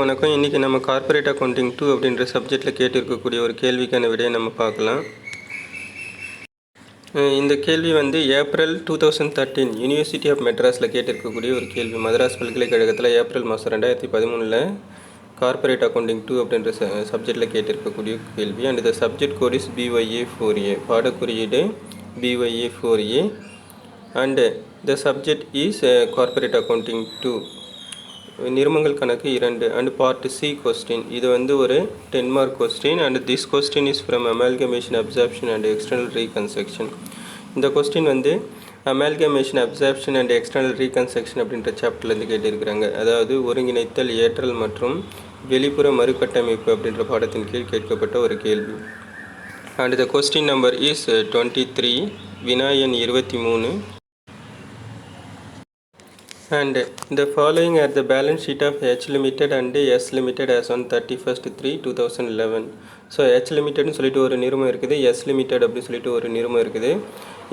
வணக்கம். இன்றைக்கி நம்ம கார்ப்பரேட் அக்கௌண்டிங் 2 அப்படின்ற சப்ஜெக்டில் கேட்டிருக்கக்கூடிய ஒரு கேள்விக்கான விடையை நம்ம பார்க்கலாம். இந்த கேள்வி வந்து ஏப்ரல் 2013 யூனிவர்சிட்டி ஆஃப் மெட்ராஸில் கேட்டிருக்கக்கூடிய ஒரு கேள்வி. மதராஸ் பல்கலைக்கழகத்தில் ஏப்ரல் மாதம் 2013 கார்ப்பரேட் அக்கௌண்டிங் 2 அப்படின்ற சப்ஜெக்டில் கேட்டிருக்கக்கூடிய கேள்வி. And the subject code is BYA4A. பாடக்குறியீடு BYA4A and the subject is corporate accounting 2. நிறுமங்கள் கணக்கு 2 அண்ட் பார்ட் சி கொஸ்டின். இது வந்து ஒரு 10 mark question and this question is from amalgamation absorption and external reconstruction. இந்த கொஸ்டின் வந்து amalgamation absorption and external reconstruction அப்படின்ற சாப்டர்லேருந்து கேட்டிருக்கிறாங்க. அதாவது ஒருங்கிணைத்தல், ஏற்றல் மற்றும் வெளிப்புற மறுகட்டமைப்பு அப்படின்ற பாடத்தின் கீழ் கேட்கப்பட்ட ஒரு கேள்வி. And the question number is 23, வினா எண் 23. And the following are the balance sheet of H Limited and S Limited as on 31/3/2011. So H Limitedனு சொல்லிட்டு ஒரு நிறுவனம் இருக்குது, S Limited அப்படின்னு சொல்லிட்டு ஒரு நிறுவனம் இருக்குது.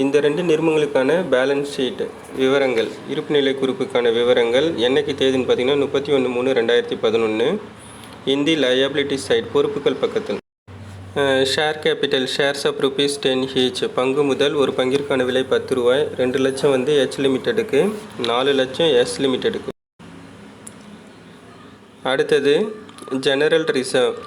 இந்த ரெண்டு நிறுவனங்களுக்கான பேலன்ஸ் ஷீட் விவரங்கள், இருப்புநிலை குறிப்புக்கான விவரங்கள் என்னைக்கு தேதின்னு பார்த்தீங்கன்னா 31/3/2011. இந்த லயபிலிட்டி சைட் பொறுப்புகள் பக்கத்தில் share capital shares of rupees 10 each. பங்கு முதல் ஒரு பங்கிற்கான விலை 10 ரூபாய். 2 லட்சம் வந்து H லிமிட்டெடுக்கு, 4 லட்சம் S லிமிட்டெடுக்கு. அடுத்தது ஜெனரல் ரிசர்வ்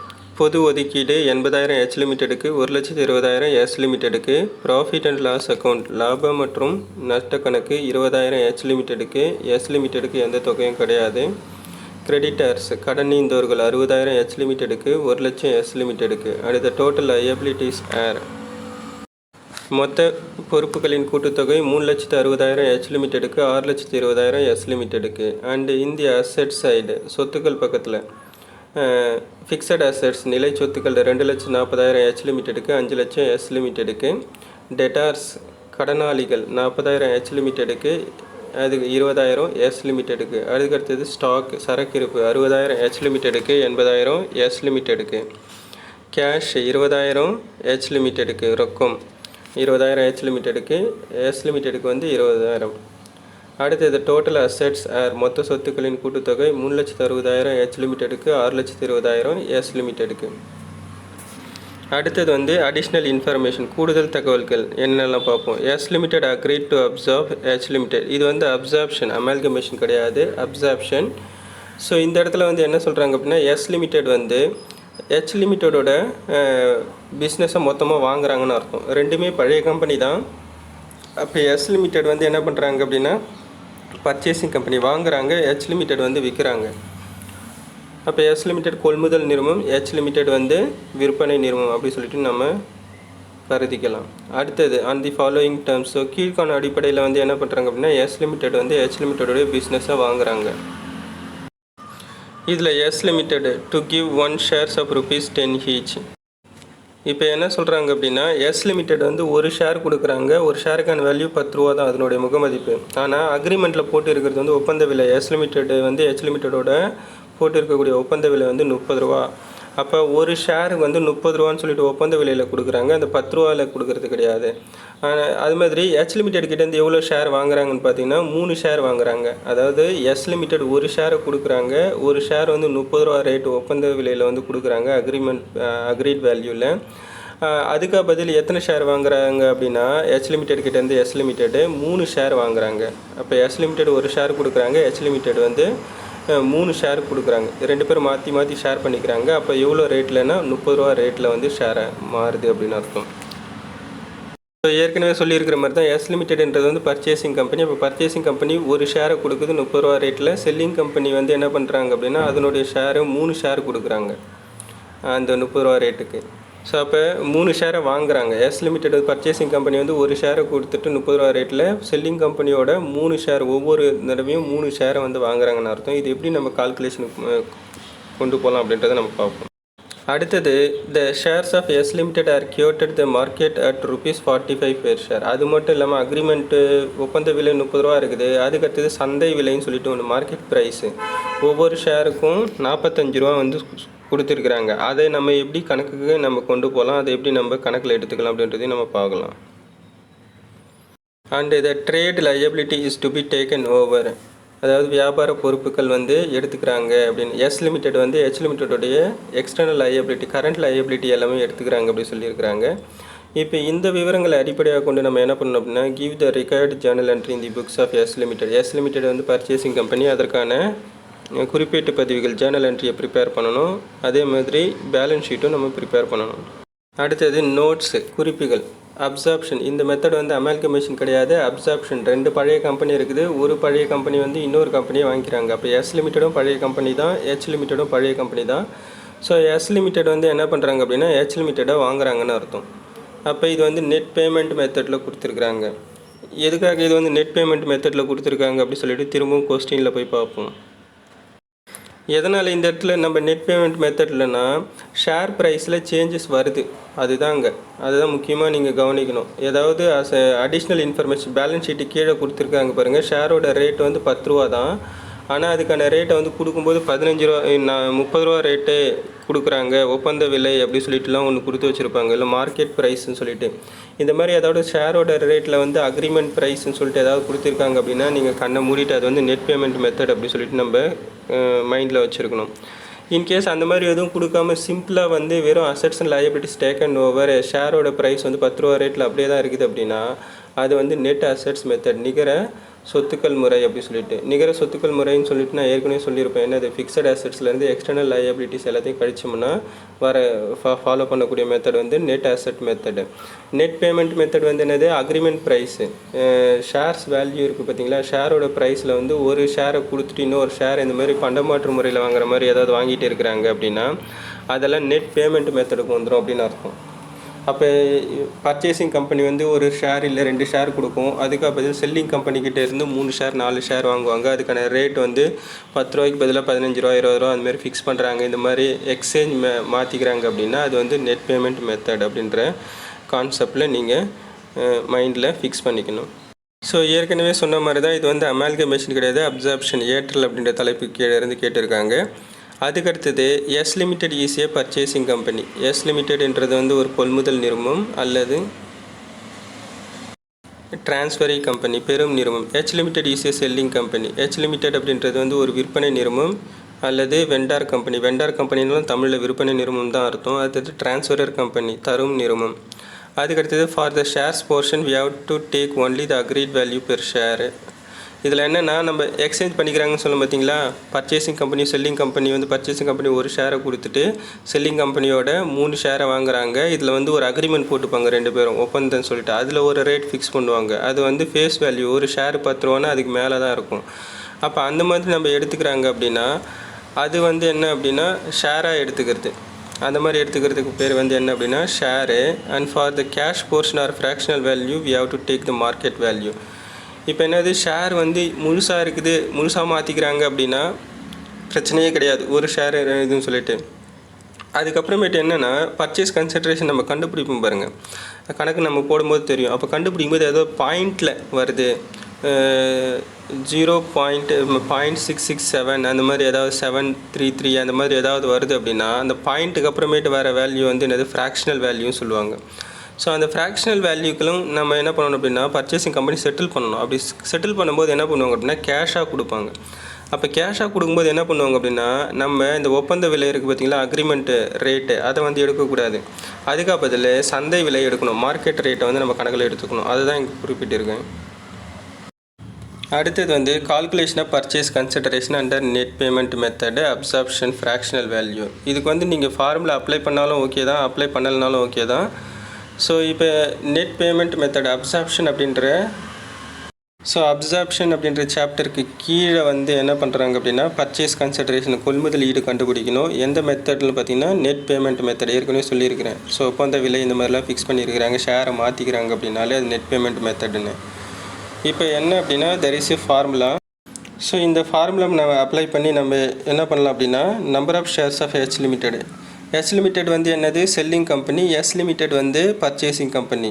பொது ஒதுக்கீடு 80,000 H லிமிட்டெடுக்கு, 1,20,000 S லிமிட்டெடுக்கு. ப்ராஃபிட் அண்ட் லாஸ் அக்கௌண்ட் லாபம் மற்றும் நஷ்ட கணக்கு 20,000 H லிமிட்டெடுக்கு, S லிமிட்டெடுக்கு எந்த தொகையும் கிடையாது. கிரெடிட்டர்ஸ் கடனீந்தோர்கள் 60,000 H லிமிட்டெடுக்கு, 1 லட்சம் S லிமிட்டெடுக்கு. அடுத்த டோட்டல் லயபிலிட்டிஸ் ஏர் மொத்த பொறுப்புகளின் கூட்டுத்தொகை 3,60,000 H லிமிட்டெடுக்கு, 6,20,000 S லிமிட்டெடுக்கு. அண்டு இந்திய அசெட் சைடு சொத்துக்கள் பக்கத்தில் ஃபிக்ஸட் அசெட்ஸ் நிலை சொத்துக்கள் 2,40,000 H லிமிட்டெடுக்கு, 5 லட்சம் S லிமிட்டெடுக்கு. டெட்டார்ஸ் கடனாளிகள் 40,000 H லிமிட்டெடுக்கு, அதுக்கு 20,000 S லிமிட்டெடுக்கு. அதுக்கடுத்தது ஸ்டாக் சரக்கிருப்பு 60,000 H லிமிட்டெடுக்கு, 80,000 S லிமிட்டெடுக்கு. கேஷ் 20,000 H லிமிட்டெடுக்கு, ரொக்கம் 20,000 H லிமிட்டெடுக்கு, S லிமிட்டெடுக்கு வந்து 20,000. அடுத்தது டோட்டல் அசெட்ஸ் ஆர் மொத்த சொத்துக்களின் கூட்டுத்தொகை 3,60,000 H லிமிட்டெடுக்கு, 6,20,000 S லிமிட்டெடுக்கு. அடுத்தது வந்து அடிஷ்னல் இன்ஃபர்மேஷன் கூடுதல் தகவல்கள் என்னெல்லாம் பார்ப்போம். S limited agreed to absorb H limited. இது வந்து அப்சார்ப்ஷன், அமால்கமேஷன் கிடையாது, அப்சார்ப்ஷன். ஸோ இந்த இடத்துல வந்து என்ன சொல்கிறாங்க அப்படின்னா எஸ் லிமிடெட் வந்து H லிமிட்டடோட பிஸ்னஸை மொத்தமாக வாங்குறாங்கன்னு அர்த்தம். ரெண்டுமே பழைய கம்பெனி தான். அப்போ எஸ் லிமிடெட் வந்து என்ன பண்ணுறாங்க அப்படின்னா பர்ச்சேசிங் கம்பெனி வாங்குறாங்க, H லிமிடெட் வந்து விற்கிறாங்க. அப்போ S லிமிடெட் கொள்முதல் நிறுவனம், H லிமிடெட் வந்து விற்பனை நிறுவனம் அப்படி சொல்லிட்டு நம்ம கருதிக்கலாம். அடுத்தது on the following terms. So கீழ்கான அடிப்படையில் வந்து என்ன பண்ணுறாங்க அப்படின்னா S லிமிடெட் வந்து H லிமிட்டடோடைய பிஸ்னஸை வாங்குறாங்க. இதில் S limited to give 1 shares of rupees 10 each. இப்போ என்ன சொல்கிறாங்க அப்படின்னா S லிமிடெட் வந்து ஒரு ஷேர் கொடுக்குறாங்க, ஒரு ஷேருக்கான வேல்யூ 10 ரூபா தான் அதனுடைய முகமதிப்பு. ஆனால் அக்ரிமெண்ட்டில் போட்டு இருக்கிறது வந்து ஒப்பந்த விலை. S லிமிடெட் வந்து H லிமிட்டடோட போட்டு இருக்கக்கூடிய ஒப்பந்த விலை வந்து 30 ரூபா. அப்போ ஒரு ஷேருக்கு வந்து 30 ரூபான்னு சொல்லிட்டு ஒப்பந்த விலையில் கொடுக்குறாங்க, அந்த 10 ரூபாவில் கொடுக்குறது கிடையாது. அது மாதிரி H லிமிடெட் கிட்டேருந்து எவ்வளோ ஷேர் வாங்குறாங்கன்னு பார்த்தீங்கன்னா 3 ஷேர் வாங்குறாங்க. அதாவது S லிமிடெட் ஒரு ஷேரை கொடுக்குறாங்க, ஒரு ஷேர் வந்து 30 ரூபா ரேட்டு ஒப்பந்த விலையில் வந்து கொடுக்குறாங்க அக்ரீட் வேல்யூவில். அதுக்கு பதில் எத்தனை ஷேர் வாங்குறாங்க அப்படின்னா H லிமிடெட் கிட்டேருந்து S லிமிடெட் 3 ஷேர் வாங்குறாங்க. அப்போ S லிமிடெட் ஒரு ஷேர் கொடுக்குறாங்க, H லிமிடெட் வந்து 3 ஷேர் கொடுக்குறாங்க. 2 பேரும் மாற்றி ஷேர் பண்ணிக்கிறாங்க. அப்போ எவ்வளோ ரேட்லன்னா 30 ரூபா ரேட்டில் வந்து ஷேரை மாறுது அப்படின்னு அர்த்தம். இப்போ ஏற்கனவே சொல்லியிருக்கிற மாதிரி தான் S லிமிட்டெட்ன்றது வந்து பர்ச்சேசிங் கம்பெனி. அப்போ பர்ச்சேசிங் கம்பெனி ஒரு ஷேரை கொடுக்குது 30 ரூபா ரேட்டில். செல்லிங் கம்பெனி வந்து என்ன பண்ணுறாங்க அப்படின்னா அதனுடைய ஷேரை 3 ஷேர் கொடுக்குறாங்க அந்த 30 ரூபா ரேட்டுக்கு. ஸோ அப்போ 3 ஷேரை வாங்குறாங்க. S லிமிடெட் பர்ச்சேசிங் கம்பெனி வந்து ஒரு ஷேரை கொடுத்துட்டு 30 ரூபா ரேட்டில் செல்லிங் கம்பெனியோட 3 ஷேர் ஒவ்வொரு தடவையும் 3 ஷேரை வந்து வாங்குறாங்கன்னு அர்த்தம். இது எப்படி நம்ம கால்குலேஷனுக்கு கொண்டு போகலாம் அப்படின்றத நம்ம பார்ப்போம். அடுத்தது the shares of S limited are quoted the market at ₹45 per share. அது மட்டும் இல்லாமல் அக்ரிமெண்ட்டு ஒப்பந்த விலை 30 ரூபா இருக்குது. அதுக்கடுத்தது சந்தை விலைன்னு சொல்லிட்டு ஒன்று மார்க்கெட் ப்ரைஸு ஒவ்வொரு ஷேருக்கும் 45 ரூபா வந்து கொடுத்துருக்குறாங்க. அதை நம்ம எப்படி கணக்குக்கு நம்ம கொண்டு போகலாம், அதை எப்படி நம்ம கணக்கில் எடுத்துக்கலாம் அப்படின்றதையும் நம்ம பார்க்கலாம். And the trade liability is to be taken over. அதாவது வியாபார பொறுப்புகள் வந்து எடுத்துக்கிறாங்க அப்படின்னு. எஸ் லிமிடெட் வந்து ஹெச் லிமிடெடோடைய எக்ஸ்டர்னல் லையபிலிட்டி, கரண்ட் லையபிலிட்டி எல்லாமே எடுத்துக்கிறாங்க அப்படி சொல்லியிருக்கிறாங்க. இப்போ இந்த விவரங்களை அடிப்படையாக கொண்டு நம்ம என்ன பண்ணணும் அப்படின்னா, give the record journal entry in the books of S limited. S limited வந்து பர்ச்சேசிங் கம்பெனி, அதற்கான குறிப்பீட்டு பதிவுகள் ஜேர்னல் என்ட்ரியை ப்ரிப்பேர் பண்ணணும். அதே மாதிரி பேலன்ஸ் ஷீட்டும் நம்ம ப்ரிப்பேர் பண்ணணும். அடுத்தது நோட்ஸு, குறிப்புகள். அப்சார்ப்ஷன், இந்த மெத்தட் வந்து அமால்கமேஷன் கிடையாது, அப்சார்ப்ஷன். 2 பழைய கம்பெனி இருக்குது, ஒரு பழைய கம்பெனி வந்து இன்னொரு கம்பெனியை வாங்கிக்கிறாங்க. அப்போ எஸ் லிமிட்டடும் பழைய கம்பெனி தான், ஹெச் லிமிட்டடும் பழைய கம்பெனி தான். ஸோ எஸ் லிமிடெட் வந்து என்ன பண்ணுறாங்க அப்படின்னா ஹெச் லிமிட்டடை வாங்குறாங்கன்னு அர்த்தம். அப்போ இது வந்து நெட் பேமெண்ட் மெத்தடில் கொடுத்துருக்குறாங்க. எதுக்காக இது வந்து நெட் பேமெண்ட் மெத்தடில் கொடுத்துருக்காங்க அப்படி சொல்லிட்டு திரும்பவும் கொஸ்டினில் போய் பார்ப்போம். எதனால் இந்த இடத்துல நம்ம நெட் பேமெண்ட் மெத்தட்லனா ஷேர் ப்ரைஸில் சேஞ்சஸ் வருது, அதுதான் முக்கியமாக நீங்கள் கவனிக்கணும். ஏதாவது அடிஷ்னல் இன்ஃபர்மேஷன் பேலன்ஸ் ஷீட்டு கீழே கொடுத்துருக்காங்க பாருங்கள், ஷேரோட ரேட் வந்து 10 ரூபா தான், ஆனால் அதுக்கான ரேட்டை வந்து கொடுக்கும்போது 15 ரூபா 30 ரூபா ரேட்டு கொடுக்குறாங்க, ஒப்பந்த விலை அப்படி சொல்லிட்டுலாம் ஒன்று கொடுத்து வச்சுருப்பாங்க, இல்லை மார்க்கெட் ப்ரைஸ்ன்னு சொல்லிட்டு. இந்த மாதிரி ஏதாவது ஷேரோட ரேட்டில் வந்து அக்ரிமெண்ட் ப்ரைஸ்ன்னு சொல்லிட்டு ஏதாவது கொடுத்துருக்காங்க அப்படின்னா நீங்கள் கண்ணை மூடிட்டு அது வந்து நெட் பேமெண்ட் மெத்தட் அப்படி சொல்லிட்டு நம்ம மைண்டில் வச்சுருக்கணும். இன்கேஸ் அந்த மாதிரி எதுவும் கொடுக்காம சிம்பிளாக வந்து வெறும் assets and liabilities taken over, ஷேரோட ப்ரைஸ் வந்து 10 ரூபா ரேட்டில் அப்படியே தான் இருக்குது அப்படின்னா அது வந்து நெட் அசட்ஸ் மெத்தட், நிகர சொத்துக்கள் முறை அப்படி சொல்லிட்டு. நிகர சொத்துக்கள் முறைன்னு சொல்லிட்டு நான் ஏற்கனவே சொல்லியிருப்பேன். என்னது, ஃபிக்ஸட் அசட்ஸ்லேருந்து எக்ஸ்டர்னல் லயபிலிட்டிஸ் எல்லாத்தையும் கழிச்சோம்னா ஃபாலோ பண்ணக்கூடிய மெத்தட் வந்து net asset method. Net payment method வந்து என்னது, அக்ரிமெண்ட் ப்ரைஸு, ஷேர்ஸ் வேல்யூ இருக்குது பார்த்தீங்களா, ஷேரோட ப்ரைஸில் வந்து ஒரு ஷேரை கொடுத்துட்டு இன்னொரு ஷேர் இந்த மாதிரி பண்டமாற்று முறையில் வாங்குற மாதிரி ஏதாவது வாங்கிட்டு இருக்கிறாங்க அப்படின்னா அதெல்லாம் நெட் பேமெண்ட் மெத்தடுக்கு வந்துடும் அப்படின்னு அர்த்தம். அப்போ பர்ச்சேசிங் கம்பெனி வந்து ஒரு ஷேர் இல்லை 2 ஷேர் கொடுக்கும், அதுக்கு பதில் செல்லிங் கம்பெனிக்கிட்ட இருந்து 3 ஷேர் 4 ஷேர் வாங்குவாங்க. அதுக்கான ரேட் வந்து 10 ரூபாய்க்கு பதிலாக 15 ரூபா 20 ரூபா அந்தமாதிரி ஃபிக்ஸ் பண்ணுறாங்க. இந்த மாதிரி எக்ஸ்சேஞ்ச் மாற்றிக்கிறாங்க அப்படின்னா அது வந்து நெட் பேமெண்ட் மெத்தட் அப்படின்ற கான்செப்டில் நீங்கள் மைண்டில் ஃபிக்ஸ் பண்ணிக்கணும். ஸோ ஏற்கனவே சொன்ன மாதிரி தான் இது வந்து அமால்கமேஷன் கிடையாது, அப்சார்ப்ஷன், ஏற்றல் அப்படின்ற தலைப்பு கீழே இருந்து கேட்டிருக்காங்க. அதுக்கடுத்தது S limited ஈஸிய purchasing company. S லிமிடெட்ன்றது வந்து ஒரு கொள்முதல் நிறுவனம் அல்லது டிரான்ஸ்ஃபரி கம்பெனி, பெரும் நிறுவனம். H limited ஈஸிய selling company. H limited அப்படின்றது வந்து ஒரு விற்பனை நிறுவனம் அல்லது வெண்டார் கம்பெனி. வெண்டார் கம்பெனினாலும் தமிழில் விற்பனை நிறுவனம் தான் அர்த்தம். அடுத்தது டிரான்ஸ்ஃபரர் கம்பெனி, தரும் நிறுவனம். அதுக்கடுத்தது for the shares portion we have to take only the agreed value per share. இதில் என்னென்னா நம்ம எக்ஸ்சேஞ்ச் பண்ணிக்கிறாங்கன்னு சொல்லும் பார்த்தீங்களா, பர்ச்சேசிங் கம்பெனி செல்லிங் கம்பெனி வந்து பர்ச்சேசிங் கம்பெனி ஒரு ஷேரை கொடுத்துட்டு செல்லிங் கம்பெனியோட 3 ஷேரை வாங்குறாங்க. இதில் வந்து ஒரு அக்ரிமெண்ட் போட்டுப்பாங்க 2 பேரும், ஒப்பந்தம் சொல்லிட்டு. அதில் ஒரு ரேட் ஃபிக்ஸ் பண்ணுவாங்க. அது வந்து ஃபேஸ் வேல்யூ, ஒரு ஷேர் 10 ரூபான்னா அதுக்கு மேலே தான் இருக்கும். அப்போ அந்த மாதிரி நம்ம எடுத்துக்கிறாங்க அப்படின்னா அது வந்து என்ன அப்படின்னா ஷேராக எடுத்துக்கிறது. அந்த மாதிரி எடுத்துக்கிறதுக்கு பேர் வந்து என்ன அப்படின்னா share. And for the cash portion or fractional value we have to take the market value. இப்போ என்னது, ஷேர் வந்து முழுசாக இருக்குது, முழுசாக மாற்றிக்கிறாங்க அப்படின்னா பிரச்சனையே கிடையாது, ஒரு ஷேர் இதுன்னு சொல்லிட்டு. அதுக்கப்புறமேட்டு என்னென்னா பர்ச்சேஸ் கன்சிடரேஷன் நம்ம கண்டுபிடிப்போம் பாருங்கள், கணக்கு நம்ம போடும்போது தெரியும். அப்போ கண்டுபிடிக்கும்போது ஏதோ பாயிண்டில் வருது, 0.667 அந்த மாதிரி ஏதாவது 733 அந்த மாதிரி ஏதாவது வருது அப்படின்னா அந்த பாயிண்ட்டுக்கு அப்புறமேட்டு வர வேல்யூ வந்து என்னது ஃப்ராக்ஷனல் வேல்யூன்னு சொல்லுவாங்க. ஸோ அந்த ஃப்ராக்ஷனல் வேல்யூக்களும் நம்ம என்ன பண்ணணும் அப்படின்னா பர்ச்சேசிங் கம்பெனி செட்டில் பண்ணணும். அப்படி செட்டில் பண்ணும்போது என்ன பண்ணுவாங்க அப்படின்னா கேஷாக கொடுப்பாங்க. அப்போ கேஷாக கொடுக்கும்போது என்ன பண்ணுவாங்க அப்படின்னா நம்ம இந்த ஒப்பந்த விலை இருக்குது பார்த்திங்களா, அக்ரிமெண்ட்டு ரேட்டு, அதை வந்து எடுக்கக்கூடாது. அதுக்காக பதில் சந்தை விலை எடுக்கணும், மார்க்கெட் ரேட்டை வந்து நம்ம கணக்கில் எடுத்துக்கணும். அதுதான் இங்கே குறிப்பிட்டிருக்கேன். அடுத்தது வந்து calculation of purchase consideration under net payment method, absorption, fractional value. இதுக்கு வந்து நீங்கள் ஃபார்முலா அப்ளை பண்ணாலும் ஓகே தான், அப்ளை பண்ணலனாலும் ஓகே தான். ஸோ இப்போ நெட் பேமெண்ட் மெத்தட் அப்சார்ப்ஷன் அப்படின்ற சாப்டருக்கு கீழே வந்து என்ன பண்ணுறாங்க அப்படின்னா பர்ச்சேஸ் கன்சிடரேஷன், கொள்முதல் ஈடு கண்டுபிடிக்கணும். எந்த மெத்தட்னு பார்த்தீங்கன்னா நெட் பேமெண்ட் மெத்தட், ஏற்கனவே சொல்லியிருக்கிறேன். ஸோ ஒப்பந்த விலை இந்த மாதிரிலாம் ஃபிக்ஸ் பண்ணியிருக்கிறாங்க, ஷேரை மாற்றிக்கிறாங்க அப்படின்னாலே அது நெட் பேமெண்ட் மெத்தடுன்னு. இப்போ என்ன அப்படின்னா there is a formula. So இந்த ஃபார்முலா நம்ம அப்ளை பண்ணி நம்ம என்ன பண்ணலாம் அப்படின்னா number of shares of H limited. H limited வந்து என்னது, செல்லிங் கம்பெனி. எஸ் லிமிடெட் வந்து பர்ச்சேசிங் கம்பெனி.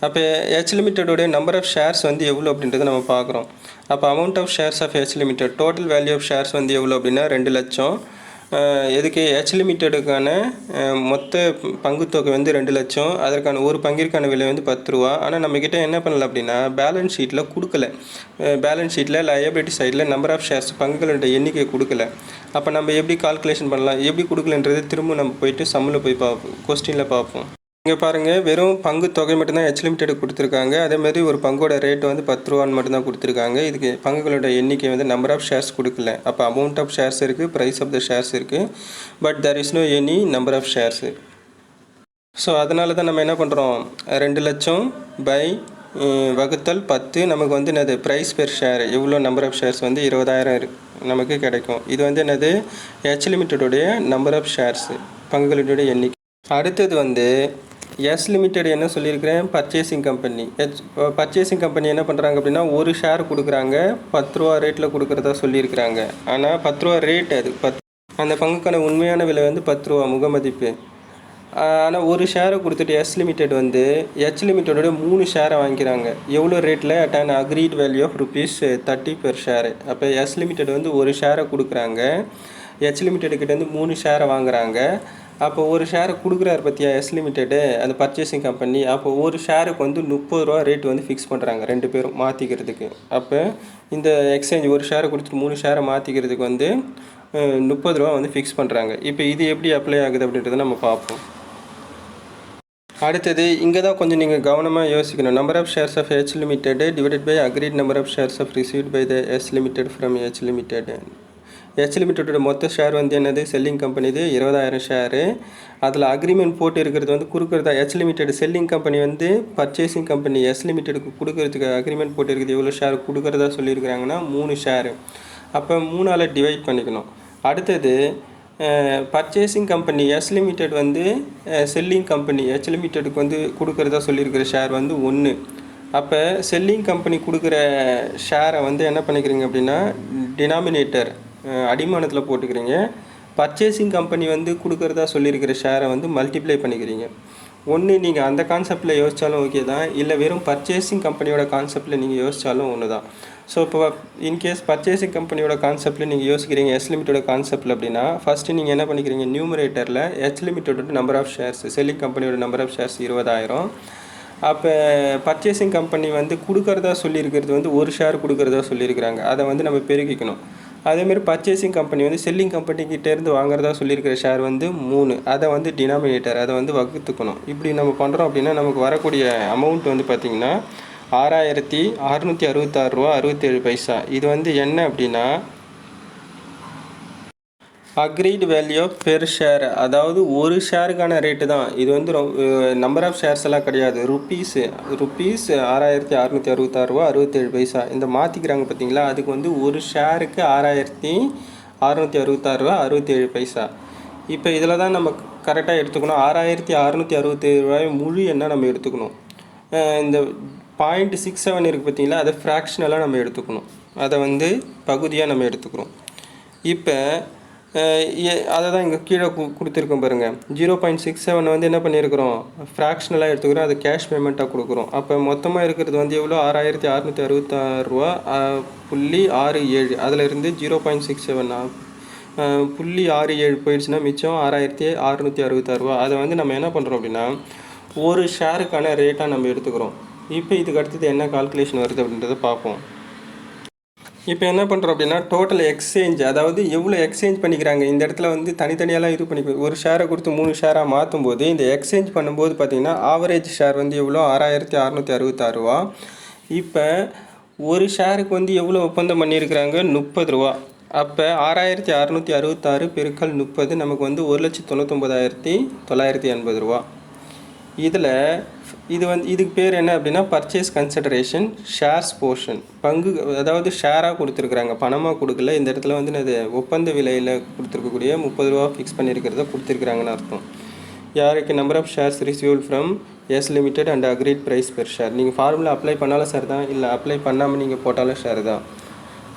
அப்போ ஹெச் லிமிடெடோடைய நம்பர் ஆஃப் ஷேர்ஸ் வந்து எவ்வளோ அப்படின்றத நம்ம பார்க்குறோம். அப்போ amount of shares of H limited, total value of shares வந்து எவ்வளோ அப்படின்னா 2 லட்சம். இதுக்கு H லிமிட்டெடுக்கான மொத்த பங்குத்தொகை வந்து 2 லட்சம். அதற்கான ஒரு பங்கிற்கான விலை வந்து 10 ரூபா. ஆனால் நம்மக்கிட்ட என்ன பண்ணல அப்படின்னா பேலன்ஸ் ஷீட்டில் கொடுக்கல. பேலன்ஸ் ஷீட்டில் லயபிலிட்டி சைடில் நம்பர் ஆஃப் ஷேர்ஸ் பங்குகளோட எண்ணிக்கை கொடுக்கல. அப்போ நம்ம எப்படி கால்குலேஷன் பண்ணலாம், எப்படி கொடுக்கலன்றது திரும்ப நம்ம போயிட்டு சம்மில் போய் பார்ப்போம், கொஸ்டினில் பார்ப்போம். இங்கே பாருங்கள், வெறும் பங்கு தொகை மட்டும்தான் H லிமிட்டெட் கொடுத்துருக்காங்க. அதேமாதிரி ஒரு பங்கோட ரேட் வந்து 10 ரூபான்னு மட்டும்தான் கொடுத்துருக்காங்க. இதுக்கு பங்குகளோட எண்ணிக்கை வந்து நம்பர் ஆஃப் ஷேர்ஸ் கொடுக்கல. அப்போ அமௌண்ட் ஆஃப் ஷேர்ஸ் இருக்குது, ப்ரைஸ் ஆஃப் த ஷேர்ஸ் இருக்குது, but there is no any number of shares. So அதனால தான் நம்ம என்ன பண்ணுறோம், 2 லட்சம் பை வகுத்தல் 10 நமக்கு வந்து என்னது ப்ரைஸ் பெர் ஷேர், எவ்வளோ நம்பர் ஆஃப் ஷேர்ஸ் வந்து 20,000 நமக்கு கிடைக்கும். இது வந்து என்னது H லிமிட்டடுடைய நம்பர் ஆஃப் ஷேர்ஸு, பங்குகளுடைய எண்ணிக்கை. அடுத்தது வந்து எஸ் லிமிட்டெட் என்ன சொல்லியிருக்கிறேன், பர்ச்சேசிங் கம்பெனி. பர்ச்சேசிங் கம்பெனி என்ன பண்ணுறாங்க அப்படின்னா ஒரு ஷேர் கொடுக்குறாங்க, 10 ரூபா ரேட்டில் கொடுக்குறதா சொல்லியிருக்கிறாங்க. ஆனால் 10 ரூபா ரேட் அது அந்த பங்குக்கான உண்மையான விலை வந்து 10 ரூபா முகமதிப்பு. ஆனால் ஒரு ஷேரை கொடுத்துட்டு எஸ் லிமிட்டெட் வந்து H லிமிட்டடோட 3 ஷேரை வாங்கிக்கிறாங்க. எவ்வளோ ரேட்டில் at an agreed value of ₹30 per share. அப்போ எஸ் லிமிட்டெட் வந்து ஒரு ஷேரை கொடுக்குறாங்க, H லிமிட்டெடுக்கிட்ட வந்து 3 ஷேரை வாங்குறாங்க. அப்போ ஒரு ஷேரை கொடுக்குறாரு பார்த்தியா எஸ் லிமிட்டெடு அந்த பர்ச்சேசிங் கம்பெனி. அப்போ ஒரு ஷேருக்கு வந்து 30 ரூபா ரேட் வந்து ஃபிக்ஸ் பண்ணுறாங்க 2 பேரும் மாற்றிக்கிறதுக்கு. அப்போ இந்த எக்ஸ்சேஞ்ச் ஒரு ஷேரை கொடுத்துட்டு 3 ஷேரை மாற்றிக்கிறதுக்கு வந்து 30 ரூபா வந்து ஃபிக்ஸ் பண்ணுறாங்க. இப்போ இது எப்படி அப்ளை ஆகுது அப்படின்றத நம்ம பார்ப்போம். அடுத்தது இங்கே தான் கொஞ்சம் நீங்கள் கவனமாக யோசிக்கணும். Number of shares of H limited divided by agreed number of shares of received by the S limited from H limited. H லிமிட்டடோட மொத்த ஷேர் வந்து என்னது செல்லிங் கம்பெனி, இது 20,000 ஷேரு. அதில் அக்ரிமெண்ட் போட்டு இருக்கிறது வந்து கொடுக்குறதா H லிமிட்டெட் செல்லிங் கம்பெனி வந்து பர்ச்சேசிங் கம்பெனி எஸ் லிமிட்டெடுக்கு கொடுக்கறதுக்கு அக்ரிமெண்ட் போட்டு இருக்குது. எவ்வளோ ஷேர் கொடுக்குறதா சொல்லியிருக்கிறாங்கன்னா 3 ஷேரு. அப்போ 3ஆல் டிவைட் பண்ணிக்கணும். அடுத்தது பர்ச்சேசிங் கம்பெனி எஸ் லிமிட்டெட் வந்து செல்லிங் கம்பெனி H லிமிட்டெடுக்கு வந்து கொடுக்குறதா சொல்லியிருக்கிற ஷேர் வந்து 1. அப்போ செல்லிங் கம்பெனி கொடுக்குற ஷேரை வந்து என்ன பண்ணிக்கிறீங்க அப்படின்னா டினாமினேட்டர் அடிமானத்தில் போட்டுக்கிறீங்க. பர்ச்சேசிங் கம்பெனி வந்து கொடுக்குறதா சொல்லியிருக்கிற ஷேரை வந்து மல்டிப்ளை பண்ணிக்கிறீங்க. ஒன்று நீங்கள் அந்த கான்செப்டில் யோசித்தாலும் ஓகே தான், இல்லை வெறும் பர்ச்சேசிங் கம்பெனியோட கான்செப்டில் நீங்கள் யோசித்தாலும் ஒன்று தான். ஸோ இப்போ இன்கேஸ் பர்ச்சேசிங் கம்பெனியோட கான்செப்டில் நீங்கள் யோசிக்கிறீங்க எஸ் லிமிட்டோட கான்செப்டில் அப்படின்னா ஃபஸ்ட்டு நீங்கள் என்ன பண்ணிக்கிறீங்க, நியூமரேட்டரில் H லிமிட்டோட நம்பர் ஆஃப் ஷேர்ஸ், செல்லிங் கம்பெனியோட நம்பர் ஆஃப் ஷேர்ஸ் 20,000. அப்போ பர்ச்சேசிங் கம்பெனி வந்து கொடுக்குறதா சொல்லியிருக்கிறது வந்து ஒரு ஷேர் கொடுக்குறதா சொல்லியிருக்கிறாங்க, அதை வந்து நம்ம பெருக்கிக்கணும். அதேமாதிரி பர்ச்சேசிங் கம்பெனி வந்து செல்லிங் கம்பெனிக்கிட்டேருந்து வாங்குறதா சொல்லியிருக்கிற ஷேர் வந்து 3, அதை வந்து டினாமினேட்டர், அதை வந்து வகுத்துக்கணும். இப்படி நம்ம பண்ணுறோம் அப்படின்னா நமக்கு வரக்கூடிய அமௌண்ட் வந்து பார்த்திங்கன்னா ₹6,666.67. இது வந்து என்ன அப்படின்னா agreed value of per share, அதாவது ஒரு ஷேருக்கான ரேட்டு தான் இது. வந்து நம்பர் ஆஃப் ஷேர்ஸ் எல்லாம் கிடையாது. ருப்பீஸ் ₹6,666.67. இந்த மாற்றிக்கிறாங்க பார்த்தீங்களா, அதுக்கு வந்து ஒரு ஷேருக்கு ₹6,666.67. இப்போ இதில் தான் நம்ம கரெக்டாக எடுத்துக்கணும். ₹6,667 முழு எண்ணாக நம்ம எடுத்துக்கணும். இந்த 0.67 இருக்குது பார்த்தீங்களா, அதை ஃப்ராக்ஷனலாக நம்ம எடுத்துக்கணும், அதை வந்து பகுதியாக நம்ம எடுத்துக்கிறோம். இப்போ அதை தான் இங்கே கீழே கொடுத்துருக்கோம் பாருங்கள். 0.67 வந்து என்ன பண்ணியிருக்கிறோம், ஃப்ராக்ஷனலாக எடுத்துக்கிறோம், அது கேஷ் பேமெண்ட்டாக கொடுக்குறோம். அப்போ மொத்தமாக இருக்கிறது வந்து எவ்வளோ, ₹6,666.67. அதில் இருந்து 0.67 0.67 போயிடுச்சுன்னா மிச்சம் ₹6,666. அதை வந்து நம்ம என்ன பண்ணுறோம் அப்படின்னா ஒரு ஷேருக்கான ரேட்டாக நம்ம எடுத்துக்கிறோம். இப்போ இதுக்கு அடுத்தது என்ன கால்குலேஷன் வருது அப்படின்றத பார்ப்போம். இப்போ என்ன பண்ணுறோம் அப்படின்னா டோட்டல் எக்ஸ்சேஞ்ச், அதாவது எவ்வளோ எக்ஸ்சேஞ்ச் பண்ணிக்கிறாங்க. இந்த இடத்துல வந்து தனித்தனியாலாம் இது பண்ணி ஒரு ஷேரை கொடுத்து 3 ஷேராக மாற்றும் போது இந்த எக்ஸ்சேஞ்ச் பண்ணும்போது பார்த்திங்கன்னா ஆவரேஜ் ஷேர் வந்து எவ்வளோ, ₹6,666. இப்போ ஒரு ஷேருக்கு வந்து எவ்வளோ ஒப்பந்தம் பண்ணியிருக்கிறாங்க, ₹30. அப்போ 6,666 பெருக்கல் 30 நமக்கு வந்து ₹1,99,980. இதில் இதுக்கு பேர் என்ன அப்படின்னா பர்ச்சேஸ் கன்சிடரேஷன் ஷேர்ஸ் போர்ஷன். பங்கு, அதாவது ஷேராக கொடுத்துருக்குறாங்க, பணமாக கொடுக்கல. இந்த இடத்துல வந்து அது ஒப்பந்த விலையில் கொடுத்துருக்கக்கூடிய ₹30 ஃபிக்ஸ் பண்ணியிருக்கிறத கொடுத்துருக்குறாங்கன்னு அர்த்தம். யாருக்கு, number of shares received from S limited and agreed price per share. நீங்கள் ஃபார்முலா அப்ளை பண்ணாலும் ஷேர் தான், இல்லை அப்ளை பண்ணாமல் நீங்கள் போட்டாலும் ஷேர் தான்.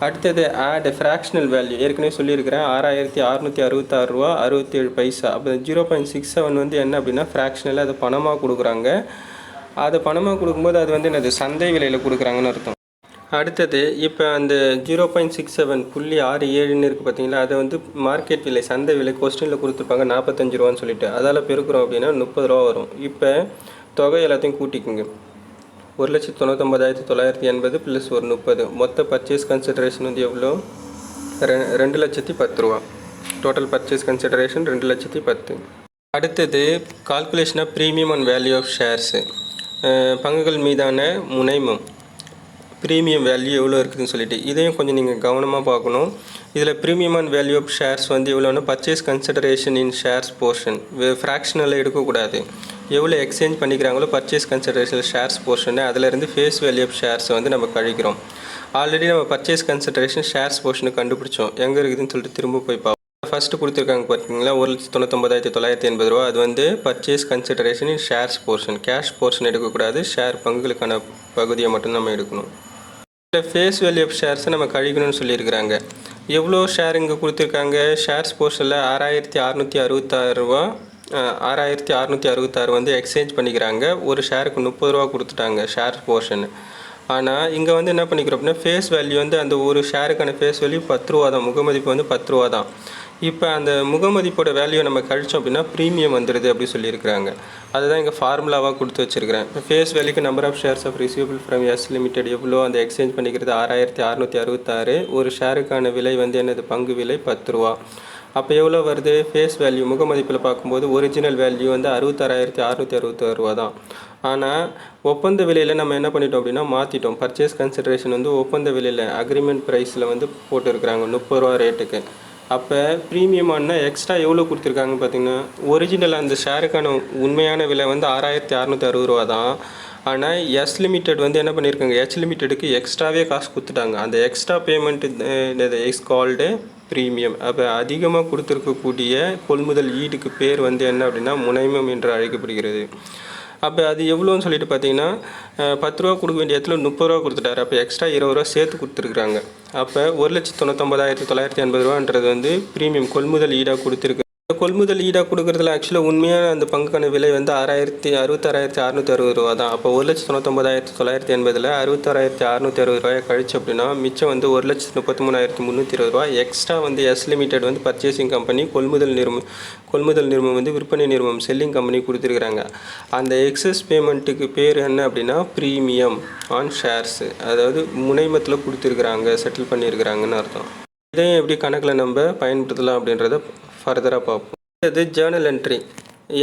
அடுத்தது ஆட் ஃப்ராக்ஷனல் வேல்யூ, ஏற்கனவே சொல்லியிருக்கிறேன் ₹6,666.67. அப்போ 0.67 வந்து என்ன அப்படின்னா ஃப்ராக்ஷனலாக அது பணமாக கொடுக்குறாங்க. அது பணமாக கொடுக்கும்போது அது வந்து என்னது சந்தை விலையில் கொடுக்குறாங்கன்னு அர்த்தம். அடுத்தது இப்போ அந்த 0.67 புள்ளி 67ன்னு இருக்குது பார்த்தீங்களா, அதை வந்து மார்க்கெட் விலை சந்தை விலை கொஸ்டினில் கொடுத்துருப்பாங்க 45 ரூபான்னு சொல்லிட்டு, அதால் பெருக்கிறோம் அப்படின்னா 30 ரூபா வரும். இப்போ தொகை எல்லாத்தையும் கூட்டிக்குங்க. 1,99,980 ப்ளஸ் ஒரு 30, மொத்த பர்ச்சேஸ் கன்சிடரேஷன் வந்து எவ்வளோ? 2,10,000 ரூபா. Total purchase consideration 2,10,000. அடுத்தது calculation of premium and value of shares. பங்குகள் மீதான முனைமம் ப்ரீமியம் வேல்யூ எவ்வளோ இருக்குதுன்னு சொல்லிட்டு இதையும் கொஞ்சம் நீங்கள் கவனமாக பார்க்கணும். இதில் premium and value of shares வந்து எவ்வளோன்னா purchase consideration in shares portion, ஃப்ராக்ஷனலில் எடுக்கக்கூடாது. எவ்வளோ எக்ஸ்சேஞ்ச் பண்ணிக்கிறாங்களோ பர்ச்சேஸ் கன்சிடரேஷன் ஷேர்ஸ் போர்ஷனை அதிலேருந்து ஃபேஸ் வேல்யூ ஆஃப் ஷேர்ஸை வந்து நம்ம கழிக்கிறோம். ஆல்ரெடி நம்ம பர்ச்சேஸ் கன்சிடரேஷன் ஷேர்ஸ் போர்ஷனுக்கு கண்டுபிடிச்சோம், எங்கே இருக்குதுன்னு சொல்லிட்டு திரும்ப போய் பார்ப்போம். ஃபஸ்ட்டு கொடுத்துருக்காங்க பார்த்தீங்களா 1,99,980 ரூபா, அது வந்து purchase consideration in shares portion. Cash portion எடுக்கக்கூடாது, ஷேர் பங்குகளுக்கான பகுதியை மட்டும் நம்ம எடுக்கணும். ஃபேஸ் வேல்யூ ஆஃப் ஷேர்ஸை நம்ம கழிக்கணும்னு சொல்லியிருக்கிறாங்க. எவ்வளோ ஷேர் இங்கே கொடுத்துருக்காங்க? ஷேர்ஸ் போர்ஷனில் 6,666 ரூபா, 6,666 வந்து எக்ஸ்சேஞ்ச் பண்ணிக்கிறாங்க. ஒரு ஷேருக்கு 30 ரூபா கொடுத்துட்டாங்க ஷேர் போர்ஷன். ஆனால் இங்கே வந்து என்ன பண்ணிக்கிறோம் அப்படின்னா ஃபேஸ் வேல்யூ வந்து அந்த ஒரு ஷேருக்கான ஃபேஸ் வேல்யூ 10 ரூபா தான், முகமதிப்பு வந்து 10 ரூபா தான். இப்போ அந்த முகமதிப்போட வேல்யூ நம்ம கழிச்சோம் அப்படின்னா ப்ரீமியம் வந்துடுது அப்படி சொல்லியிருக்கிறாங்க. அதுதான் இங்கே ஃபார்முலாவாக கொடுத்து வச்சுருக்கிறேன். ஃபேஸ் வேல்யூக்கு number of shares of receivable from S limited எவ்வளோ, அந்த எக்ஸ்சேஞ்ச் பண்ணிக்கிறது 6,666. ஒரு ஷேருக்கான விலை வந்து என்னது, பங்கு விலை 10 ரூபா. அப்போ எவ்வளோ வருது ஃபேஸ் வேல்யூ? முகமதிப்பில் பார்க்கும்போது ஒரிஜினல் வேல்யூ வந்து 66,666 ரூபா தான். ஆனால் ஒப்பந்த விலையில் நம்ம என்ன பண்ணிட்டோம் அப்படின்னா மாற்றிட்டோம். பர்ச்சேஸ் கன்சிடரேஷன் வந்து ஒப்பந்த விலையில் அக்ரிமெண்ட் ப்ரைஸில் வந்து போட்டுருக்குறாங்க 30 ரூபா ரேட்டுக்கு. அப்போ ப்ரீமியமான எக்ஸ்ட்ரா எவ்வளோ கொடுத்துருக்காங்க பார்த்தீங்கன்னா, ஒரிஜினல் அந்த ஷேருக்கான உண்மையான விலை வந்து 6,660 ரூபா தான். ஆனால் எஸ் லிமிடெட் வந்து என்ன பண்ணியிருக்காங்க, ஹெச் லிமிடெடுக்கு எக்ஸ்ட்ராவே காசு கொடுத்துட்டாங்க. அந்த extra payment is called premium. அப்போ அதிகமாக கொடுத்துருக்கக்கூடிய கொள்முதல் ஈடுக்கு பேர் வந்து என்ன அப்படின்னா முனைமம் என்று அழைக்கப்படுகிறது. அப்போ அது எவ்வளோன்னு சொல்லிட்டு பார்த்தீங்கன்னா 10 ரூபா கொடுக்க வேண்டிய இடத்துல 30 ரூபா கொடுத்துட்டாரு. அப்போ எக்ஸ்ட்ரா 20 ரூபா சேர்த்து கொடுத்துருக்குறாங்க. அப்போ 1,99,980 ரூபான்றது வந்து ப்ரீமியம் கொள்முதல் ஈடாக கொடுத்துருக்கு. கொள்முதல் ஈடாக கொடுக்குறதுல ஆக்சுவலாக உண்மையான அந்த பங்குக்கான விலை வந்து 66,660 ரூபா தான். அப்போ 1,99,980 66,660 ரூபாயை கழிச்சு அப்படின்னா மிச்சம் வந்து 1,33,320 ரூபா. எக்ஸ்ட்ரா வந்து எஸ் லிமிடெட் வந்து பர்ச்சேசிங் கம்பெனி, கொள்முதல் நிறுவனம் வந்து விற்பனை நிறுவனம் செல்லிங் கம்பெனி கொடுத்துருக்குறாங்க. அந்த எக்ஸஸ் பேமெண்ட்டுக்கு பேர் என்ன அப்படின்னா ப்ரீமியம் ஆன் ஷேர்ஸு, அதாவது முனைமத்தில் கொடுத்துருக்குறாங்க, செட்டில் பண்ணியிருக்கிறாங்கன்னு அர்த்தம். இதையும் எப்படி கணக்கில் நம்ம பயன்படுத்தலாம் அப்படின்றத ஃபர்தராக பார்ப்போம். இது journal entry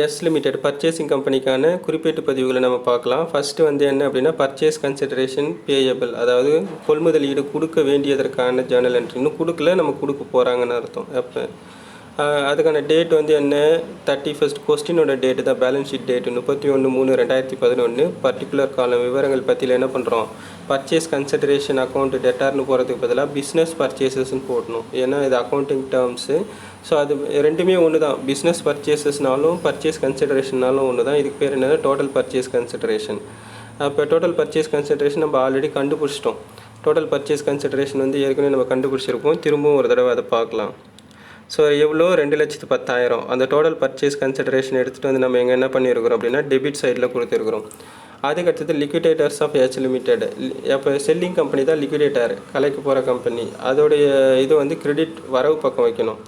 S limited purchasing கம்பெனிக்கான குறிப்பீட்டு பதிவுகளை நம்ம பார்க்கலாம். ஃபஸ்ட்டு வந்து என்ன அப்படின்னா பர்ச்சேஸ் கன்சிடரேஷன் பேயபிள், அதாவது கொள்முதல் ஈடு கொடுக்க வேண்டியதற்கான ஜேர்னல் என்ட்ரி. இன்னும் கொடுக்கல, நம்ம கொடுக்க போகிறாங்கன்னு அர்த்தம். அப்போ அதுக்கான டேட் வந்து என்ன, 31 கொஸ்டினோட டேட்டு தான் பேலன்ஸ் ஷீட் டேட்டு 31/3/2011. பர்டிகுலர் காலம் விவரங்கள் பற்றியில் என்ன பண்ணுறோம், பர்ச்சேஸ் கன்சிடரேஷன் அக்கௌண்ட் டெட்டார்னு போகிறதுக்கு பதிலாக பிஸ்னஸ் பர்ச்சேசஸ்ன்னு போடணும். ஏன்னா இது அக்கௌண்டிங் டேர்ம்ஸு. ஸோ அது ரெண்டுமே ஒன்று தான், பிஸ்னஸ் பர்ச்சேசஸ்னாலும் பர்ச்சேஸ் கன்சிடரேஷன்னாலும் ஒன்று தான். இதுக்கு பேர் என்னன்னா டோட்டல் பர்ச்சேஸ் கன்சிடரேஷன். அப்போ டோட்டல் பர்ச்சேஸ் கன்சிடரேஷன் நம்ம ஆல்ரெடி கண்டுபிடிச்சிட்டோம். டோட்டல் பர்ச்சேஸ் கன்சிடரேஷன் வந்து ஏற்கனவே நம்ம கண்டுபிடிச்சிருப்போம். திரும்பவும் ஒரு தடவை அதை பார்க்கலாம். ஸோ எவ்வளோ, 2,10,000. அந்த டோட்டல் பர்ச்சேஸ் கன்சிடரேஷன் எடுத்துகிட்டு வந்து நம்ம எங்கே என்ன பண்ணியிருக்கிறோம் அப்படின்னா டெபிட் சைடில் கொடுத்துருக்குறோம். அதுக்கடுத்தது லிக்விடேட்டர்ஸ் ஆஃப் ஹெச் லிமிடெட். அப்போ செல்லிங் கம்பெனி தான் லிக்விடேட்டர், கலைக்கு போகிற கம்பெனி. அதோடைய இது வந்து கிரெடிட் வரவு பக்கம் வைக்கணும்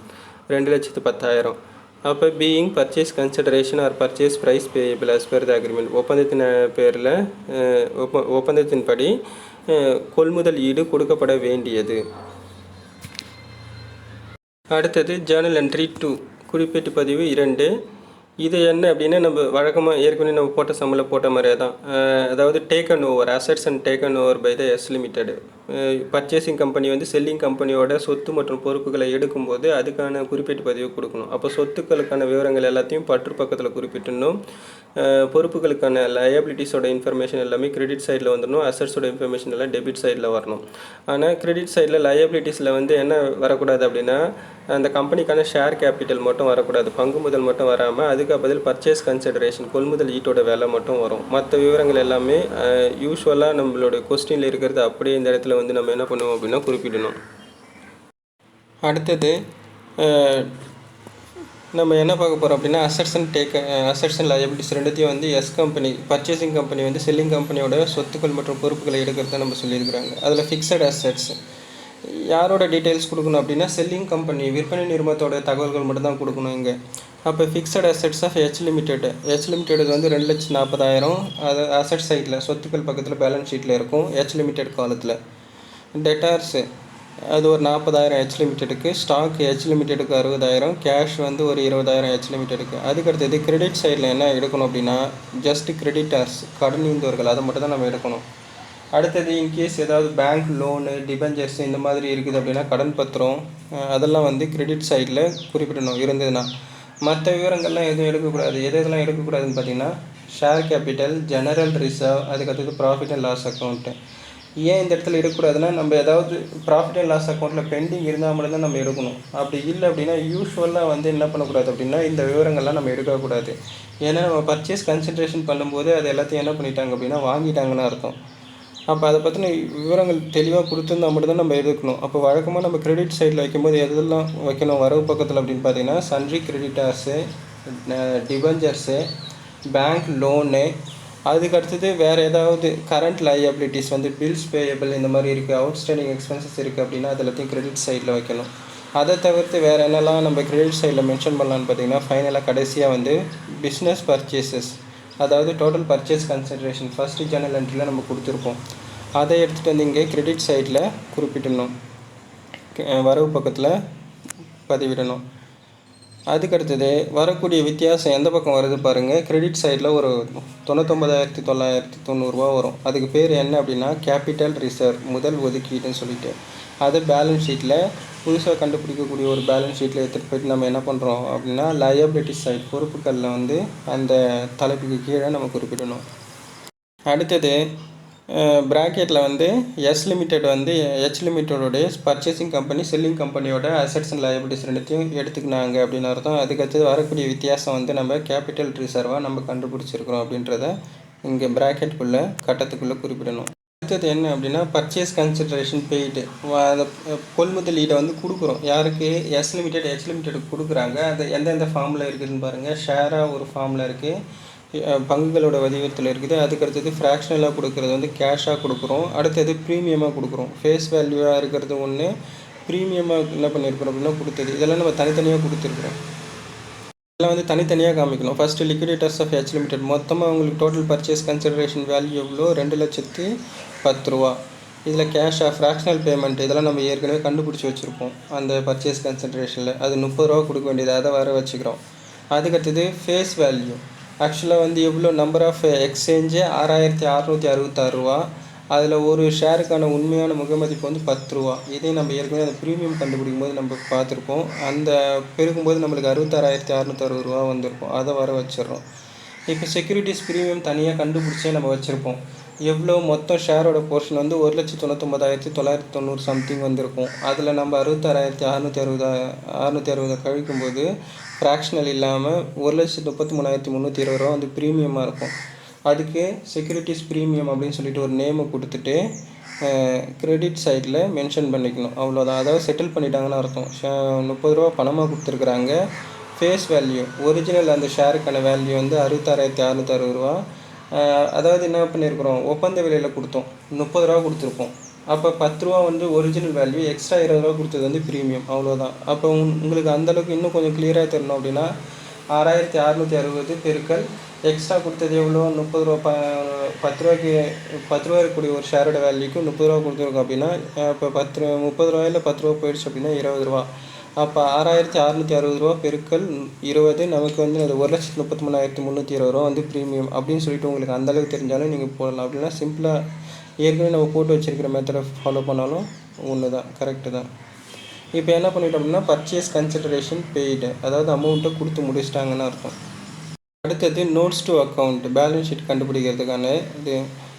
2,10,000. அப்போ being purchase consideration or purchase price payable as per the agreement. ஒப்பந்தத்தின்படி கொள்முதல் ஈடு கொடுக்கப்பட வேண்டியது. அடுத்தது ஜேர்னல் என்ட்ரி 2 குறிப்பீட்டு பதிவு 2. இது என்ன அப்படின்னா நம்ம வழக்கமாக ஏற்கனவே நம்ம போட்ட சம்பளம் போட்ட மாதிரியே தான். அதாவது taken over assets and taken over by the S limited. Purchasing company வந்து செல்லிங் கம்பெனியோட சொத்து மற்றும் பொறுப்புகளை எடுக்கும்போது அதுக்கான குறிப்பீட்டு பதிவு கொடுக்கணும். அப்போ சொத்துக்களுக்கான விவரங்கள் எல்லாத்தையும் பற்று பக்கத்தில் குறிப்பிட்டணும். பொறுப்புகளுக்கான லயபிலிட்டிஸோட இன்ஃபர்மேஷன் எல்லாமே கிரெடிட் சைடில் வந்துடணும். அசட்ஸோட இன்ஃபர்மேஷன் எல்லாம் டெபிட் சைடில் வரணும். ஆனால் கிரெடிட் சைடில் லயபிலிட்டிஸில் வந்து என்ன வரக்கூடாது அப்படின்னா அந்த கம்பெனிக்கான ஷேர் கேபிட்டல் மட்டும் வரக்கூடாது, பங்கு முதல் மட்டும் வராமல் அதுக்கு பதில் பர்ச்சேஸ் கன்சிடரேஷன் கொள்முதல் ஈட்டோட வேலை மட்டும் வரும். மற்ற விவரங்கள் எல்லாமே யூஸ்வலாக நம்மளோட கொஸ்டினில் இருக்கிறது அப்படியே இந்த இடத்துல வந்து நம்ம என்ன பண்ணுவோம் அப்படின்னா குறிப்பிடணும். அடுத்தது நம்ம என்ன பார்க்க போகிறோம் அப்படின்னா அசட்ஸ் அண்ட் லயபிலிட்டிஸ் ரெண்டுத்தையும் வந்து கம்பெனி பர்ச்சேசிங் கம்பெனி வந்து செல்லிங் கம்பெனியோட சொத்துக்கள் மற்றும் பொறுப்புகளை எடுக்கிறத நம்ம சொல்லியிருக்கிறாங்க. அதில் ஃபிக்ஸட் அசட்ஸ் யாரோட டீட்டெயில்ஸ் கொடுக்கணும் அப்படின்னா செல்லிங் கம்பெனி விற்பனை நிறுவனத்தோட தகவல்கள் மட்டும்தான் கொடுக்கணும் இங்கே. அப்போ fixed assets of H limited வந்து 2,40,000 அது அசட் சைட்டில் சொத்துக்கள் பக்கத்தில் பேலன்ஸ் ஷீட்டில் இருக்கும் ஹெச் லிமிடெட் காலத்தில். டெட்டார்ஸு அது ஒரு 40,000 ஹெச் லிமிடெடுக்கு, ஸ்டாக் ஹெச் லிமிடெடுக்கு 60,000, கேஷ் வந்து ஒரு 20,000 ஹெச் லிமிடெடுக்கு. அதுக்கடுத்தது கிரெடிட் சைடில் என்ன எடுக்கணும் அப்படின்னா ஜஸ்ட் கிரெடிட்டார்ஸ் கடனீந்தவர்கள் அதை மட்டும் தான் நம்ம எடுக்கணும். அடுத்தது இன்கேஸ் ஏதாவது பேங்க் லோனு டிபெஞ்சர்ஸ் இந்த மாதிரி இருக்குது அப்படின்னா கடன் பத்திரம் அதெல்லாம் வந்து கிரெடிட் சைடில் குறிப்பிடணும் இருந்ததுன்னா. மற்ற விவரங்கள்லாம் எதுவும் எடுக்கக்கூடாது. எதெல்லாம் எடுக்கக்கூடாதுன்னு பார்த்தீங்கன்னா ஷேர் கேபிட்டல், ஜெனரல் ரிசர்வ், அதுக்கடுத்தது ப்ராஃபிட் அண்ட் லாஸ் அக்கௌண்ட்டு. ஏன் இந்த இடத்துல எடுக்கக்கூடாதுன்னா நம்ம ஏதாவது ப்ராஃபிட் அண்ட் லாஸ் அக்கௌண்ட்டில் பெண்டிங் இருந்தால் மட்டும்தான் நம்ம எடுக்கணும். அப்படி இல்லை அப்படின்னா யூஸ்வலாக வந்து என்ன பண்ணக்கூடாது அப்படின்னா இந்த விவரங்கள்லாம் நம்ம எடுக்கக்கூடாது. ஏன்னா நம்ம பர்ச்சேஸ் கன்சிடரேஷன் பண்ணும்போது அது எல்லாத்தையும் என்ன பண்ணிட்டாங்க அப்படின்னா வாங்கிட்டாங்கன்னு அர்த்தம். அப்போ அதை பற்றின விவரங்கள் தெளிவாக கொடுத்துருந்தா மட்டும்தான் நம்ம எடுக்கணும். அப்போ வழக்கமாக நம்ம கிரெடிட் சைடில் வைக்கும்போது எதெல்லாம் வைக்கணும் வரவு பக்கத்தில் அப்படின்னு பார்த்தீங்கன்னா சன்ட்ரி கிரெடிட்டார்ஸு, டிபெஞ்சர்ஸு, பேங்க் லோனு, அதுக்கு அடுத்தது வேறு ஏதாவது கரண்ட் லையபிலிட்டிஸ் வந்து பில்ஸ் பேயபிள் இந்த மாதிரி இருக்குது, அவுட்ஸ்டாண்டிங் எக்ஸ்பென்சஸ் இருக்குது அப்படின்னா அது எல்லாத்தையும் கிரெடிட் சைடில் வைக்கணும். அதை தவிர்த்து வேறு என்னெல்லாம் நம்ம கிரெடிட் சைடில் மென்ஷன் பண்ணலான்னு பார்த்தீங்கன்னா ஃபைனலாக கடைசியாக வந்து பிஸ்னஸ் பர்ச்சேசஸ், அதாவது total purchase consideration first journal என்ட்ரியில் நம்ம கொடுத்துருப்போம். அதை எடுத்துகிட்டு வந்து இங்கே கிரெடிட் சைடில் குறிப்பிடணும், வரவு பக்கத்தில் பதிவிடணும். அதுக்கடுத்தது வரக்கூடிய வித்தியாசம் எந்த பக்கம் வருது பாருங்கள். கிரெடிட் சைடில் ஒரு 99,990 வரும். அதுக்கு பேர் என்ன அப்படின்னா கேபிட்டல் ரிசர்வ், முதல் ஒதுக்கீடுன்னு சொல்லிட்டு. அது பேலன்ஸ் ஷீட்டில் புதுசாக கண்டுபிடிக்கக்கூடிய ஒரு பேலன்ஸ் ஷீட்டில் எடுத்துகிட்டு போய்ட்டு நம்ம என்ன பண்ணுறோம் அப்படின்னா லயபிலிட்டி சைட் பொறுப்புகளில் வந்து அந்த தலைப்புக்கு கீழே நம்ம குறிப்பிடணும். அடுத்தது ப்ராக்கெட்டில் வந்து எஸ் லிமிடெட் வந்து ஹெச் லிமிட்டோடைய பர்ச்சேசிங் கம்பெனி செல்லிங் கம்பெனியோட அசட்ஸ் அண்ட் லயபிலிட்டிஸ் ரெண்டுத்தையும் எடுத்துக்கினாங்க அப்படின்னு அர்த்தம். அதுக்கடுத்து வரக்கூடிய வித்தியாசம் வந்து நம்ம கேபிட்டல் ரிசர்வாக நம்ம கண்டுபிடிச்சிருக்கிறோம் அப்படின்றத இங்கே ப்ராக்கெட்டுக்குள்ளே கட்டத்துக்குள்ளே குறிப்பிடணும். அடுத்தது என்ன அப்படின்னா பர்ச்சேஸ் கன்சிடரேஷன் பெய்டு, அந்த கொள்முதலீடை வந்து கொடுக்குறோம். யாருக்கு? எஸ் லிமிடெட் ஹெச் லிமிடெடுக்கு கொடுக்குறாங்க. அது எந்தெந்த ஃபார்மில் இருக்குதுன்னு பாருங்கள். ஷேராக ஒரு ஃபார்மில் இருக்குது, பங்குகளோட வடிவத்தில் இருக்குது. அதுக்கடுத்தது ஃப்ராக்ஷனலாக கொடுக்குறது வந்து கேஷாக கொடுக்குறோம். அடுத்தது ப்ரீமியமாக கொடுக்குறோம். ஃபேஸ் வேல்யூவாக இருக்கிறது ஒன்று, ப்ரீமியமாக என்ன பண்ணியிருக்கிறோம் அப்படின்னா கொடுத்தது. இதெல்லாம் நம்ம தனித்தனியாக கொடுத்துருக்குறோம். இதெல்லாம் வந்து தனித்தனியாக காமிக்கணும். ஃபஸ்ட்டு லிக்விடேட்டர்ஸ் ஆஃப் ஹெச் லிமிடெட் மொத்தமாக உங்களுக்கு டோட்டல் பர்ச்சேஸ் கன்சிடரேஷன் வேல்யூ எவ்வளோ? 2,10,000. இதில் கேஷாக ஃப்ராக்ஷனல் பேமெண்ட் இதெல்லாம் நம்ம ஏற்கனவே கண்டுபிடிச்சி வச்சுருப்போம் அந்த பர்ச்சேஸ் கன்சிடரேஷனில். அது 30 ரூபா கொடுக்க வேண்டியது, அதை வர வச்சுக்கிறோம். அதுக்கடுத்தது ஃபேஸ் வேல்யூ ஆக்சுவலாக வந்து எவ்வளோ நம்பர் ஆஃப் எக்ஸ்சேஞ்சு 6,666 ரூபா. அதில் ஒரு ஷேருக்கான உண்மையான முகமதிப்பு வந்து 10 ரூபா. இதே நம்ம ஏற்கனவே அந்த ப்ரீமியம் கண்டுபிடிக்கும் போது நம்ம பார்த்துருப்போம். அந்த பெருக்கும்போது நம்மளுக்கு 66,660 ரூபா வந்திருக்கும். அதை வர வச்சிடறோம். இப்போ செக்யூரிட்டிஸ் ப்ரீமியம் தனியாக கண்டுபிடிச்சே நம்ம வச்சுருப்போம். எவ்வளோ மொத்தம் ஷேரோட போர்ஷன் வந்து 1,99,990 சம்திங் வந்திருக்கும். அதில் நம்ம 66,660 கழிக்கும்போது ஃப்ராக்ஷனல் இல்லாமல் 1,33,320 ரூபா வந்து ப்ரீமியமாக இருக்கும். அதுக்கு செக்யூரிட்டிஸ் ப்ரீமியம் அப்படின்னு சொல்லிட்டு ஒரு நேமை கொடுத்துட்டு கிரெடிட் சைடில் மென்ஷன் பண்ணிக்கணும். அவ்வளோதான். அதாவது செட்டில் பண்ணிட்டாங்கன்னு அர்த்தம். 30 ரூபா பணமாக கொடுத்துருக்குறாங்க. ஃபேஸ் வேல்யூ ஒரிஜினல் அந்த ஷேருக்கான வேல்யூ வந்து 66,660 ரூபா. அதாவது என்ன பண்ணியிருக்கிறோம், ஒப்பந்த விலையில் கொடுத்தோம், 30 ரூபா கொடுத்துருப்போம். அப்போ 10 ரூபா வந்து ஒரிஜினல் வேல்யூ, எக்ஸ்ட்ரா 20 ரூபா கொடுத்தது வந்து ப்ரீமியம். அவ்வளோதான். அப்போ உங்களுக்கு அந்தளவுக்கு இன்னும் கொஞ்சம் கிளியராக தரணும் அப்படின்னா 6,660 பெருக்கல் எக்ஸ்ட்ரா கொடுத்தது எவ்வளோ? 30 ரூபா. 10 ரூபாய்க்கு 10 ரூபா இருக்கக்கூடிய ஒரு ஷேரோட வேல்யூக்கு 30 ரூபா கொடுத்துருக்கோம் அப்படின்னா இப்போ 30 ரூபாயில் 10 ரூபா போயிடுச்சு அப்படின்னா 20 ரூபா. அப்போ 6,660 ரூபா பெருக்கல் 20 நமக்கு வந்து அது 1,33,320 ரூபா வந்து ப்ரீமியம் அப்படின்னு சொல்லிட்டு உங்களுக்கு அந்தளவுக்கு தெரிஞ்சாலும் நீங்கள் போடலாம். அப்படின்னா சிம்பிளாக ஏற்கனவே நம்ம போட்டு வச்சுருக்கிற மெத்தடை ஃபாலோ பண்ணாலும் ஒன்று தான், கரெக்டு தான். இப்போ என்ன பண்ணிட்டோம் அப்படின்னா பர்ச்சேஸ் கன்சிடரேஷன் பெய்டு, அதாவது அமௌண்ட்டை கொடுத்து முடிச்சிட்டாங்கன்னு அர்த்தம். அடுத்தது notes to account, balance sheet கண்டுபிடிக்கிறதுக்கான இது.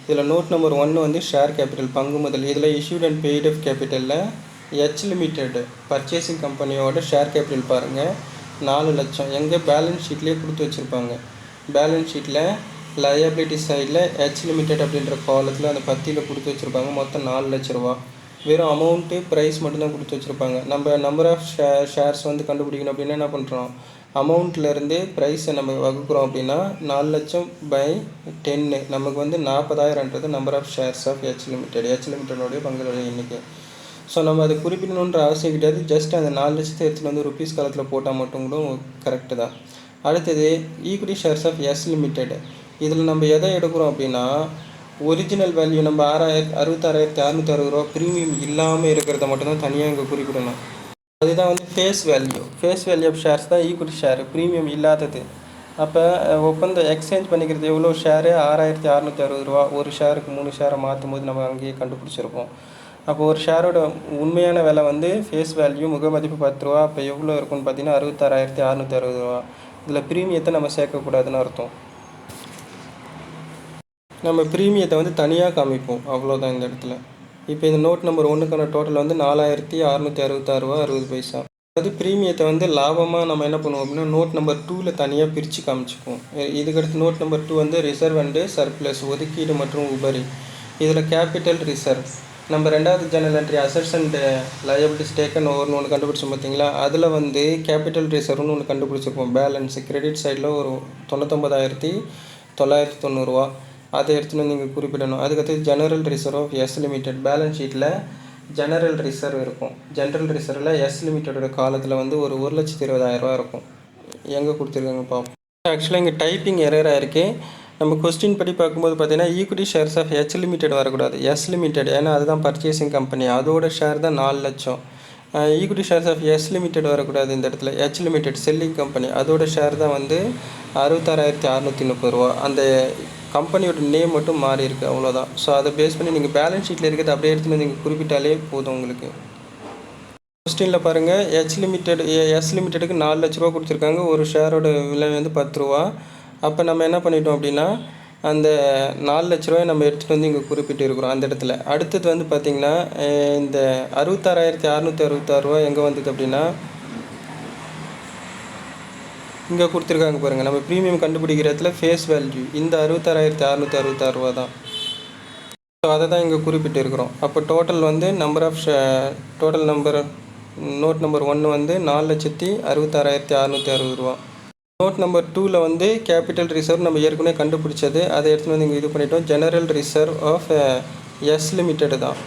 இதில் நோட் நம்பர் 1 வந்து ஷேர் கேபிட்டல், பங்கு முதல். இதில் இஷ்யூட் அண்ட் பெய்டு ஆஃப் கேபிட்டலில் ஹெச் லிமிடெட் பர்ச்சேசிங் கம்பெனியோட ஷேர் கேபிட்டல் பாருங்கள் 4 லட்சம். எங்கே? பேலன்ஸ் ஷீட்லேயே கொடுத்து வச்சுருப்பாங்க. பேலன்ஸ் ஷீட்டில் லயபிலிட்டி சைடில் ஹெச் லிமிடெட் அப்படின்ற காலத்தில் அந்த பத்தியில் கொடுத்து வச்சுருப்பாங்க. மொத்தம் 4 லட்ச ரூபா. வெறும் அமௌண்ட்டு ப்ரைஸ் மட்டும்தான் கொடுத்து வச்சுருப்பாங்க. நம்ம நம்பர் ஆஃப் ஷேர்ஸ் வந்து கண்டுபிடிக்கணும் அப்படின்னா என்ன பண்ணுறோம், அமௌண்ட்லேருந்து ப்ரைஸை நம்ம வகுக்கிறோம் அப்படின்னா 4 லட்சம் பை 10 நமக்கு வந்து 40,000ன்றது number of shares of H லிமிட்டடோடைய பங்குகளுடைய எண்ணிக்கை. ஸோ நம்ம அதை குறிப்பிடணுன்ற அவசியம் கிடையாது. ஜஸ்ட் அந்த 4 லட்சத்தை எடுத்துகிட்டு வந்து ருபீஸ் காலத்தில் போட்டால் மட்டும் கூட கரெக்டு தான். அடுத்தது equity shares of S limited. இதில் நம்ம எதை எடுக்கிறோம் அப்படின்னா ஒரிஜினல் வேல்யூ நம்ம 66,660 ரூபா ப்ரீமியம் இல்லாமல் இருக்கிறத மட்டும்தான் தனியாக இங்கே குறிப்பிடணும். அதுதான் வந்து ஃபேஸ் வேல்யூ ஆஃப் ஷேர்ஸ் தான் ஈக்விட்டி ஷேர், ப்ரீமியம் இல்லாதது. அப்போ ஒப்பந்தம் எக்ஸ்சேஞ்ச் பண்ணிக்கிறது எவ்வளோ ஷேரு 6,660 ரூபா. ஒரு ஷேருக்கு 3 ஷேரை மாற்றும் போது நம்ம அங்கேயே கண்டுபிடிச்சிருப்போம். அப்போ ஒரு ஷேரோட உண்மையான விலை வந்து ஃபேஸ் வேல்யூ முக மதிப்பு 10 ரூபா. அப்போ எவ்வளோ இருக்குன்னு பார்த்தீங்கன்னா 66,660 ரூபா. இதில் ப்ரீமியத்தை நம்ம சேர்க்கக்கூடாதுன்னு அர்த்தம். நம்ம ப்ரீமியத்தை வந்து தனியாக காமிப்போம், அவ்வளோதான் இந்த இடத்துல. இப்போ இந்த நோட் நம்பர் 1க்கான டோட்டல் வந்து 4,666 ரூபா 60 பைசா. அதாவது ப்ரீமியத்தை வந்து லாபமாக நம்ம என்ன பண்ணுவோம் அப்படின்னா நோட் நம்பர் 2ல் தனியாக பிரித்து காமிச்சிப்போம். இதுக்கடுத்து நோட் நம்பர் 2 வந்து ரிசர்வ் அண்டு சர்ப்ளஸ், ஒதுக்கீடு மற்றும் உபரி. இதில் கேபிட்டல் ரிசர்வ் நம்ம 2வது journal entry assets and liabilities taken ஓவர்னு ஒன்று கண்டுபிடிச்சோம் பார்த்தீங்களா. அதில் வந்து கேபிட்டல் ரிசர்வ்னு ஒன்று கண்டுபிடிச்சிருப்போம். பேலன்ஸ் கிரெடிட் சைடில் ஒரு 99,990 ரூபா. அதை எடுத்துன்னு வந்து நீங்கள் குறிப்பிடணும். அதுக்கடுத்து general reserve of S limited. Balance ஷீட்டில் ஜெனரல் ரிசர்வ் இருக்கும். ஜெனரல் ரிசர்வில் எஸ் லிமிட்டடோட காலத்தில் வந்து ஒரு 1,20,000 ரூபா இருக்கும். எங்கே கொடுத்துருக்காங்க பார்ப்போம். ஆக்சுவலாக இங்கே டைப்பிங் எரராக இருக்குது. நம்ம கொஸ்டின் படி பார்க்கும்போது பார்த்தீங்கன்னா equity shares of H limited வரக்கூடாது, எஸ் லிமிடெட். ஏன்னா அதுதான் பர்ச்சேசிங் கம்பெனி, அதோட ஷேர் தான் 4 லட்சம். Equity shares of S limited வரக்கூடாது இந்த இடத்துல. ஹெச் லிமிடெட் செல்லிங் கம்பெனி, அதோட ஷேர் தான் வந்து 66,630 ரூபா. அந்த கம்பெனியோட நேம் மட்டும் மாறி இருக்குது, அவ்வளோதான். ஸோ அதை பேஸ் பண்ணி நீங்கள் பேலன்ஸ் ஷீட்டில் இருக்கிறது அப்படியே எடுத்துன்னு நீங்கள் குறிப்பிட்டாலே போதும் உங்களுக்கு. கொஸ்டினில் பாருங்கள், எஸ் லிமிட்டெடுக்கு 4 லட்ச ரூபா கொடுத்துருக்காங்க. ஒரு ஷேரோட விலை வந்து 10 ரூபா. அப்போ நம்ம என்ன பண்ணிட்டோம் அப்படின்னா அந்த 4 லட்ச ரூபாயை நம்ம எடுத்துகிட்டு வந்து இங்கே குறிப்பிட்டு இருக்கிறோம் அந்த இடத்துல. அடுத்தது வந்து பார்த்திங்கன்னா இந்த 66,666 ரூபா எங்கே வந்தது அப்படின்னா இங்கே கொடுத்துருக்காங்க பாருங்கள். நம்ம ப்ரீமியம் கண்டுபிடிக்கிற இடத்துல ஃபேஸ் வேல்யூ இந்த 66,666 ரூபா தான். ஸோ அதை தான் இங்கே குறிப்பிட்டு இருக்கிறோம். அப்போ டோட்டல் வந்து டோட்டல் நம்பர் நோட் நம்பர் 1 வந்து 4,66,660 ரூபா. நோட் நம்பர் 2ல் வந்து கேபிட்டல் ரிசர்வ் நம்ம ஏற்கனவே கண்டுபிடிச்சது, அதை எடுத்துகிட்டு வந்து இங்கே இது பண்ணிட்டோம். General reserve of S limited தான்.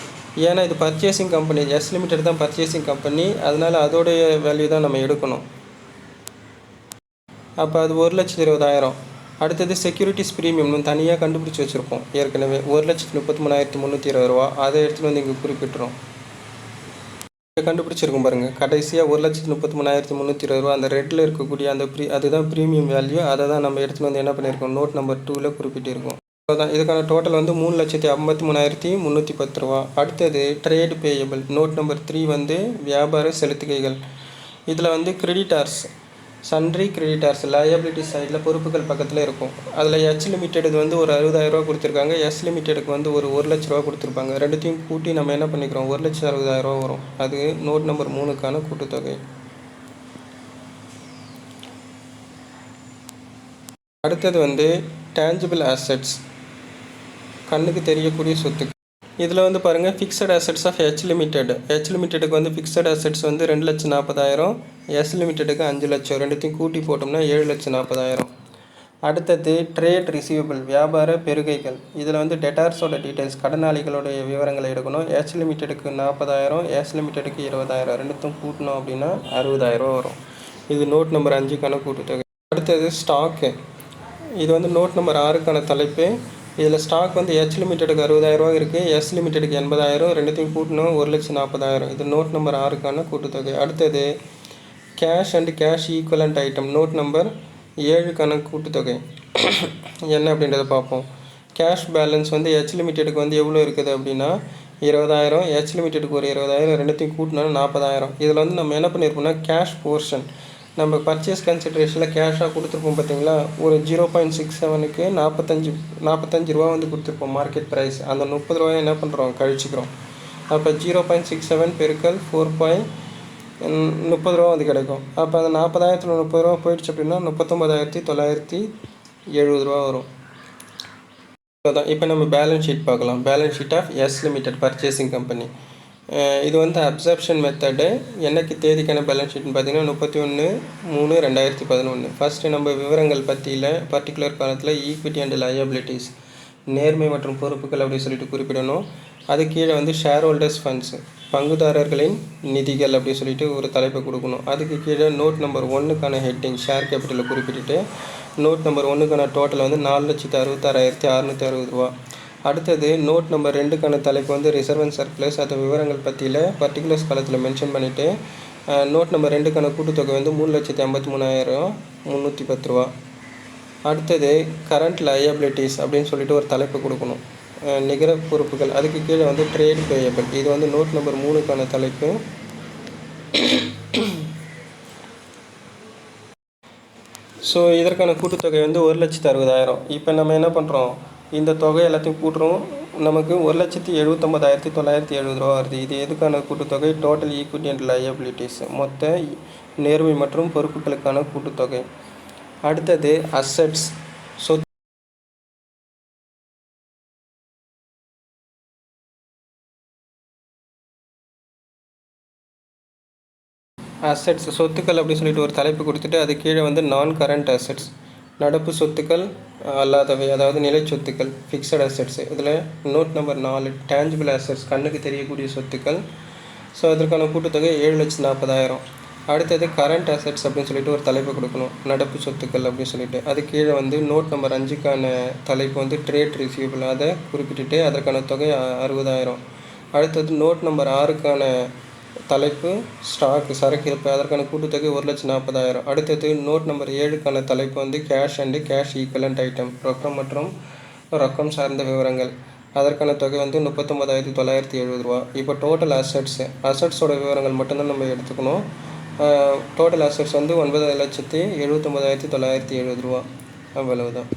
ஏன்னா இது பர்ச்சேசிங் கம்பெனி, எஸ் லிமிட்டெட் தான் பர்ச்சேசிங் கம்பெனி, அதனால் அதோடைய வேல்யூ தான் நம்ம எடுக்கணும். அப்போ அது 1,20,000. அடுத்தது செக்யூரிட்டிஸ் ப்ரீமியம் தனியாக கண்டுபிடிச்சி வச்சுருப்போம் ஏற்கனவே 1,33,320 ரூபா. அதை எடுத்துகிட்டு வந்து இங்கே குறிப்பிட்டுரும். கண்டுபிடிச்சிருக்கும் பாருங்கள், கடைசியாக 1,33,320 ரூபா அந்த ரெட்டில் இருக்கக்கூடிய அந்த அதுதான் ப்ரீமியம் வேல்யூ. அதை தான் நம்ம எடுத்துகிட்டு வந்து என்ன பண்ணியிருக்கோம் நோட் நம்பர் 2ல் குறிப்பிட்டிருக்கோம். அதுதான் இதுக்கான டோட்டல் வந்து 3,53,310 ரூபா. அடுத்தது ட்ரேட் பேயபிள் நோட் நம்பர் 3 வந்து வியாபார செலுத்துகைகள். இதில் வந்து கிரெடிட்டார்ஸ் சன்ட்ரி கிரெடிட்டார்ஸ் லயபிலிட்டி சைடில் பொறுப்புகள் பக்கத்தில் இருக்கும். அதில் ஹெச் லிமிட்டெடுக்கு வந்து ஒரு 60,000 ரூபா கொடுத்துருக்காங்க, எஸ் லிமிட்டெடுக்கு வந்து ஒரு 1 லட்ச ரூபா கொடுத்துருப்பாங்க. ரெண்டுத்தையும் கூட்டி நம்ம என்ன பண்ணிக்கிறோம் 1,60,000 ரூபா வரும். அது நோட் நம்பர் 3க்கான கூட்டுத்தொகை. அடுத்தது வந்து டேஞ்சிபிள் அசெட்ஸ், கண்ணுக்கு தெரியக்கூடிய சொத்துக்கள். இதில் வந்து பாருங்கள் ஃபிக்ஸட் அசெட்ஸ் ஆஃப் ஹெச் லிமிட்டெடுக்கு வந்து ஃபிக்ஸட் அசெட்ஸ் வந்து 2,40,000, எஸ் லிமிட்டெடுக்கு 5 லட்சம். ரெண்டுத்தையும் கூட்டி போட்டோம்னா 7,40,000. அடுத்தது ட்ரேட் ரிசீவபிள் வியாபார பெருகைகள். இதில் வந்து டெட்டார்ஸோட டீட்டெயில்ஸ் கடனாளிகளுடைய விவரங்களை எடுக்கணும். ஹெச் லிமிட்டெடுக்கு 40,000, எஸ் லிமிட்டெடுக்கு 20,000. ரெண்டுத்தையும் கூட்டணும் அப்படின்னா 60,000 ரூபா வரும். இது நோட் நம்பர் 5க்கான கூட்டுத்தொகை. அடுத்தது ஸ்டாக்கு. இது வந்து நோட் நம்பர் 6க்கான தலைப்பு. இதில் ஸ்டாக் வந்து ஹெச் லிமிட்டெடுக்கு 60,000 ரூபா இருக்குது, எஸ் லிமிட்டெடுக்கு 80,000. ரெண்டுத்தையும் கூட்டணும் 1,40,000. இது நோட் நம்பர் 6க்கான கூட்டுத்தொகை. அடுத்தது cash and cash equivalent item note number 7க்கான கூட்டுத்தொகை என்ன அப்படின்றத பார்ப்போம். கேஷ் பேலன்ஸ் வந்து ஹெச் லிமிட்டெடுக்கு வந்து எவ்வளோ இருக்குது அப்படின்னா 20,000, ஹெச் லிமிட்டெடுக்கு ஒரு 20,000. ரெண்டுத்தையும் கூட்டினாலும் 40,000. இதில் வந்து நம்ம என்ன பண்ணியிருப்போம்னா கேஷ் போர்ஷன் நம்ம பர்ச்சேஸ் கன்சிடரேஷனில் கேஷாக கொடுத்துருப்போம் பார்த்தீங்களா. ஒரு 0.67க்கு 45 ரூபா வந்து கொடுத்துருப்போம் மார்க்கெட் ப்ரைஸ். அந்த 30 ரூபாயை என்ன பண்ணுறோம் கழிச்சிக்கிறோம். அப்போ 0.67 பெருக்கல் 4.30 ரூபா வந்து கிடைக்கும். அப்போ அந்த 40,000த்தில் 30 ரூபா போயிடுச்சு அப்படின்னா 39,970 ரூபா வரும். அதான் இப்போ நம்ம பேலன்ஸ் ஷீட் பார்க்கலாம். Balance sheet of S limited purchasing company. இது வந்து அப்சர்ப்ஷன் மெத்தடு. என்னைக்கு தேதிக்கான பேலன்ஸ் ஷீட்னு பார்த்தீங்கன்னா 31/3/2011. ஃபஸ்ட்டு நம்ம விவரங்கள் பர்டிகுலர் காலத்தில் ஈக்விட்டி அண்ட் லயபிலிட்டிஸ் நேர்மை மற்றும் பொறுப்புகள் அப்படின்னு சொல்லிட்டு குறிப்பிடணும். அது கீழே வந்து ஷேர் ஹோல்டர்ஸ் ஃபண்ட்ஸு பங்குதாரர்களின் நிதிகள் அப்படின்னு சொல்லிட்டு ஒரு தலைப்பை கொடுக்கணும். அதுக்கு கீழே நோட் நம்பர் 1க்கான ஹெட்டிங் ஷேர் கேபிட்டலை குறிப்பிட்டுட்டு நோட் நம்பர் 1க்கான டோட்டல் வந்து 4,66,660 ரூபா. அடுத்தது நோட் நம்பர் 2க்கான தலைப்பு வந்து ரிசர்வ் அண்ட் சர்ப்ளஸ். அந்த விவரங்கள் பற்றியில் பர்டிகுலர்ஸ் காலத்தில் மென்ஷன் பண்ணிவிட்டு நோட் நம்பர் 2க்கான கூட்டுத்தொகை வந்து 3,53,310 ரூபா. அடுத்தது கரண்ட் லயபிலிட்டிஸ் அப்படின்னு சொல்லிட்டு ஒரு தலைப்பு கொடுக்கணும். நிகர பொறுப்புகள். அதுக்கு கீழே வந்து ட்ரேட் பேயபிள். இது வந்து நோட் நம்பர் 3க்கான தலைப்பு. ஸோ இதற்கான கூட்டுத்தொகை வந்து 1,60,000. இப்போ நம்ம என்ன பண்ணுறோம், இந்த தொகை எல்லாத்தையும் கூட்டுறோம். நமக்கு 1,79,970 ரூபா வருது. இது எதுக்கான கூட்டுத்தொகை? டோட்டல் ஈக்விட்டி அண்ட் லயபிலிட்டிஸ், மொத்த நேர்மை மற்றும் பொறுப்புகளுக்கான கூட்டுத்தொகை. அடுத்தது அசட்ஸ், அசட்ஸ் சொத்துக்கள் அப்படின்னு சொல்லிட்டு ஒரு தலைப்பு கொடுத்துட்டு அது கீழே வந்து நான் கரண்ட் அசட்ஸ் நடப்பு சொத்துக்கள் அல்லாதவை, அதாவது நிலை சொத்துக்கள் ஃபிக்ஸட் அசட்ஸ். இதில் நோட் நம்பர் 4 டேஞ்சிபிள் அசட்ஸ் கண்ணுக்கு தெரியக்கூடிய சொத்துக்கள். ஸோ அதற்கான கூட்டுத்தொகை 7,40,000. அடுத்தது கரண்ட் அசட்ஸ் அப்படின்னு சொல்லிட்டு ஒரு தலைப்பு கொடுக்கணும், நடப்பு சொத்துக்கள் அப்படின்னு சொல்லிட்டு. அது கீழே வந்து நோட் நம்பர் 5க்கான தலைப்பு வந்து ட்ரேட் ரிசீவபிள், அதை குறிப்பிட்டுட்டு அதற்கான தொகை 60,000. அடுத்தது நோட் நம்பர் 6க்கான தலைப்பு ஸ்டாக் சரக்கு இருப்பு, அதற்கான கூட்டுத்தொகை 1,40,000. அடுத்தது நோட் நம்பர் 7க்கான தலைப்பு வந்து cash and cash equivalent item, ரொக்கம் மற்றும் ரொக்கம் சார்ந்த விவரங்கள். அதற்கான தொகை வந்து 39,970 ரூபா. இப்போ டோட்டல் அசட்ஸோட விவரங்கள் மட்டும்தான் நம்ம எடுத்துக்கணும். டோட்டல் அசட்ஸ் வந்து 9,79,970 ரூபா. அவ்வளவுதான்.